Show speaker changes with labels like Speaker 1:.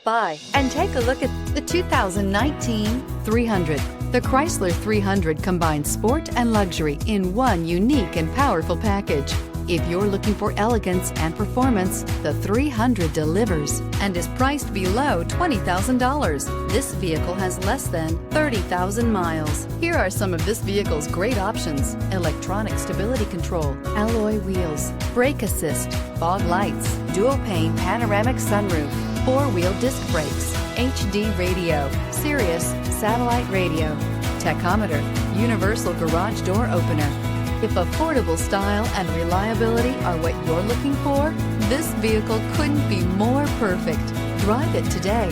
Speaker 1: by and take a look at the 2019 300. The Chrysler 300 combines sport and luxury in one unique and powerful package. If you're looking for elegance and performance, the 300 delivers and is priced below $20,000. This vehicle has less than 30,000 miles. Here are some of this vehicle's great options: electronic stability control, alloy wheels, brake assist, fog lights, dual pane panoramic sunroof, four-wheel disc brakes, HD radio, Sirius satellite radio, tachometer, universal garage door opener. If affordable style and reliability are what you're looking for, this vehicle couldn't be more perfect. Drive it today.